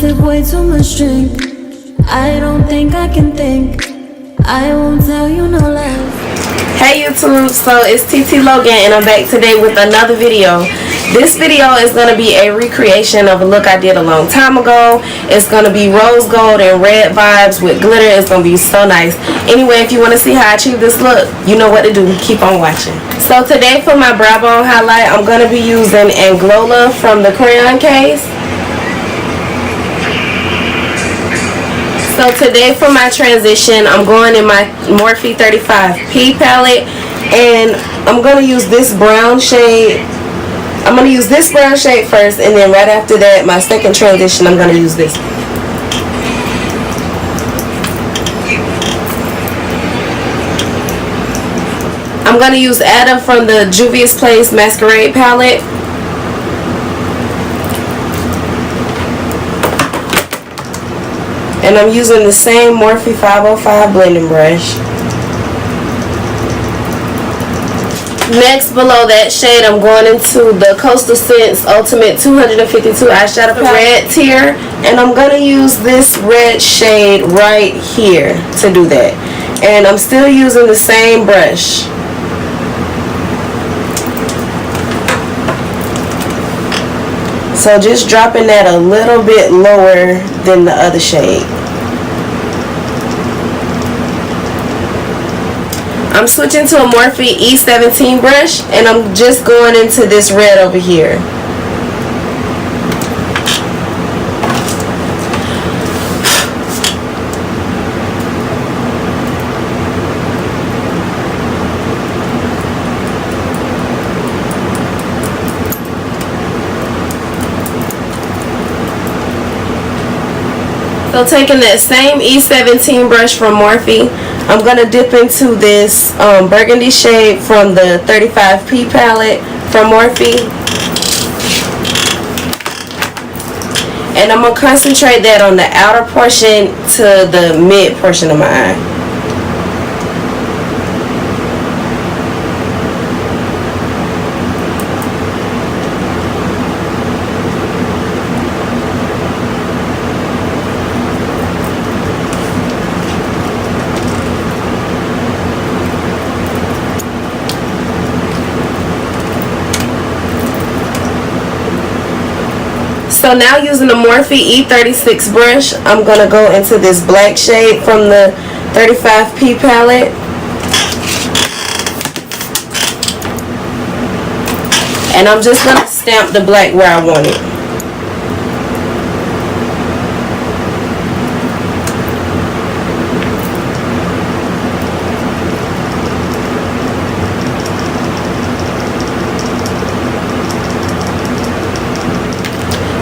sip way too much drink. I don't think I can think. I won't tell you no lies. Hey YouTube, so it's TT Logan and I'm back today with another video. This video is going to be a recreation of a look I did a long time ago. It's going to be rose gold and red vibes with glitter. It's going to be so nice. Anyway, if you want to see how I achieve this look, you know what to do. Keep on watching. So today for my brow bone highlight, I'm going to be using Anglowla from the crayon case. So today for my transition, I'm going in my Morphe 35P palette, and I'm going to use this brown shade. I'm going to use this brown shade first, and then right after that, my second transition, I'm going to use this. I'm going to use Ada from the Juvia's Place Masquerade palette. And I'm using the same Morphe 505 blending brush. Next, below that shade, I'm going into the Coastal Scents Ultimate 252 eyeshadow palette, red tier, and I'm going to use this red shade right here to do that. And I'm still using the same brush. So just dropping that a little bit lower than the other shade. I'm switching to a Morphe E17 brush, and I'm just going into this red over here. So taking that same E17 brush from Morphe, I'm going to dip into this burgundy shade from the 35P palette from Morphe. And I'm going to concentrate that on the outer portion to the mid portion of my eye. So now using the Morphe E36 brush, I'm going to go into this black shade from the 35P palette. And I'm just going to stamp the black where I want it.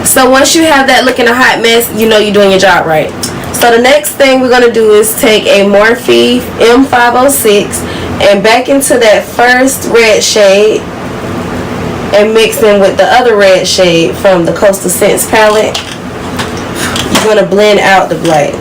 So once you have that looking a hot mess, you know you're doing your job right. So the next thing we're going to do is take a Morphe M506 and back into that first red shade and mix in with the other red shade from the Coastal Scents palette. You're going to blend out the black.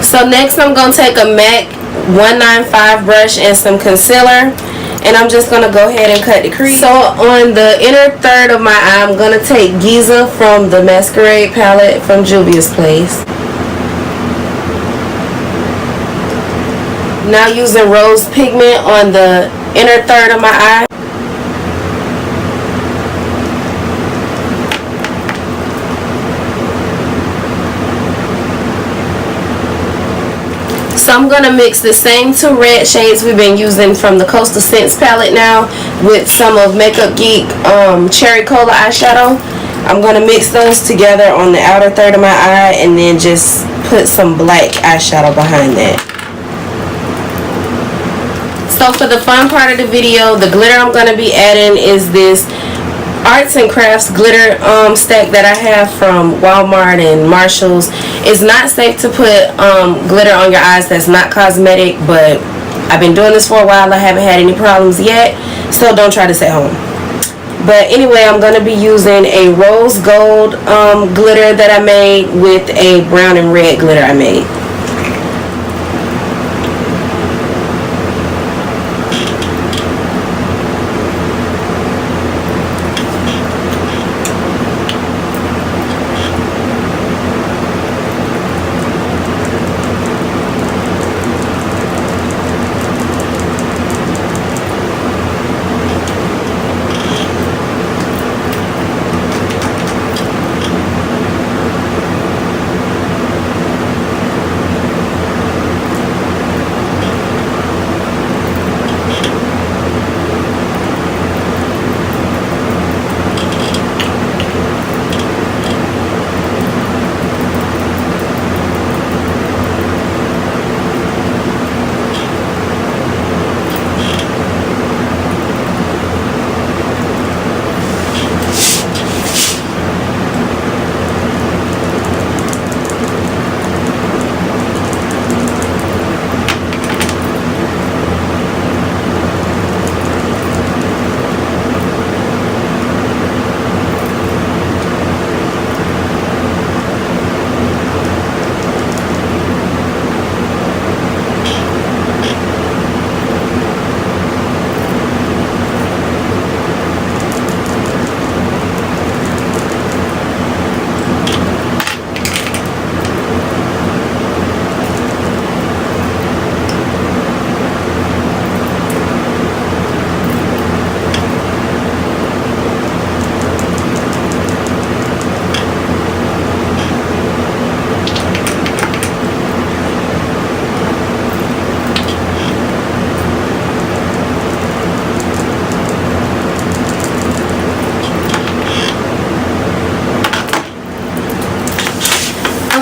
So next I'm going to take a MAC 195 brush and some concealer, and I'm just going to go ahead and cut the crease. So on the inner third of my eye, I'm going to take Giza from the Masquerade palette from Juvia's Place. Now using Rose Pigment on the inner third of my eye. So I'm going to mix the same two red shades we've been using from the Coastal Scents palette now with some of Makeup Geek CherryCola eyeshadow. I'm going to mix those together on the outer third of my eye and then just put some black eyeshadow behind that. So for the fun part of the video, the glitter I'm going to be adding is this arts and crafts glitter stack that I have from Walmart and Micheals. It's not safe to put glitter on your eyes that's not cosmetic, but I've been doing this for a while. I haven't had any problems yet, so don't try this at home. But anyway, I'm going to be using a rose gold glitter that I made with a brown and red glitter I made.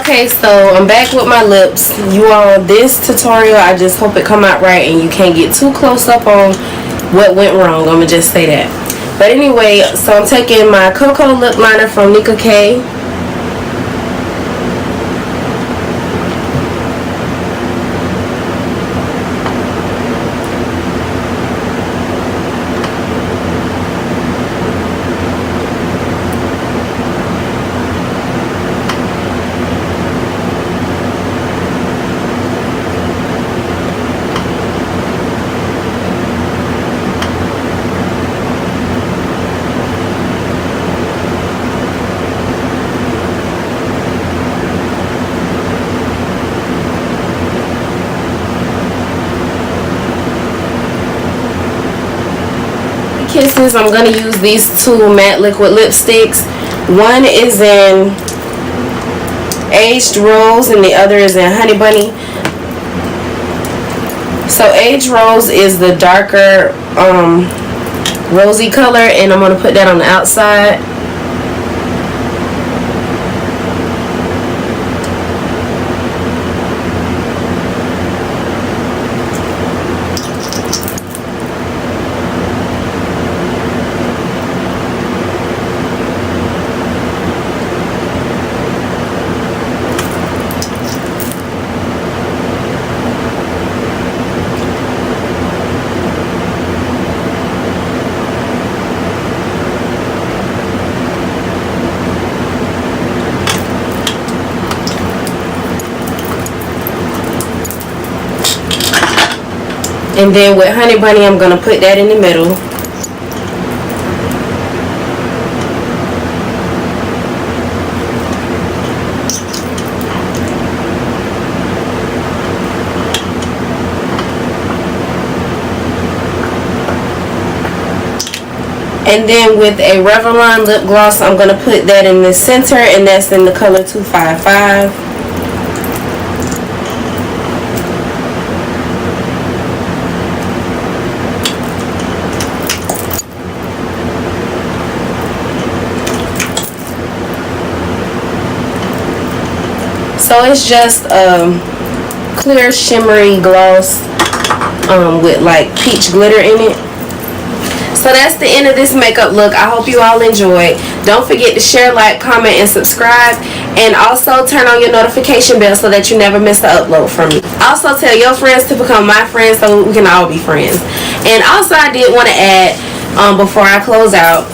Okay, so I'm back with my lips. You all, this tutorial, I just hope it come out right and you can't get too close up on what went wrong. I'm gonna just say that. But anyway, so I'm taking my Cocoa lip liner from Nika K. Kisses, I'm going to use these two matte liquid lipsticks. One is in Aged Rose and the other is in Honey Bunny. So Aged Rose is the darker rosy color, and I'm going to put that on the outside. And then with Honey Bunny, I'm going to put that in the middle. And then with a Revlon lip gloss, I'm going to put that in the center, and that's in the color 255. So it's just a clear shimmery gloss with like peach glitter in it. So that's the end of this makeup look. I hope you all enjoyed. Don't forget to share, like, comment, and subscribe. And also turn on your notification bell so that you never miss an upload from me. Also tell your friends to become my friends so we can all be friends. And also I did want to add, before I close out,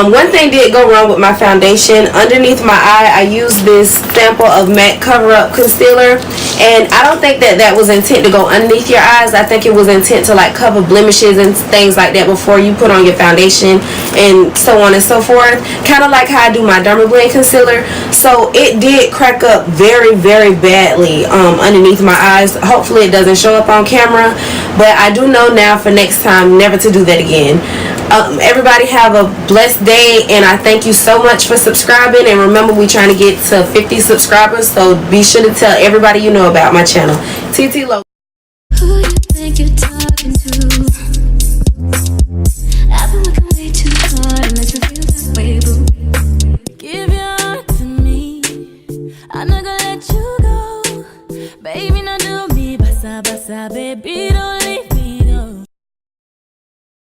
one thing did go wrong with my foundation. Underneath my eye, I used this sample of MAC Cover Up Concealer, and I don't think that that was intent to go underneath your eyes. I think it was intent to like cover blemishes and things like that before you put on your foundation and so on and so forth. Kind of like how I do my Dermablend concealer. So it did crack up very, very badly underneath my eyes. Hopefully it doesn't show up on camera, but I do know now for next time never to do that again. Everybody have a blessed day, and I thank you so much for subscribing. And remember, we're trying to get to 50 subscribers, so be sure to tell everybody you know about my channel. TT Logan. Who you think you're talking to? I've been working way too hard and let you feel this way, boo. Give your heart to me, I'm not gonna let you go. Baby, now do me, basa basa, baby, don't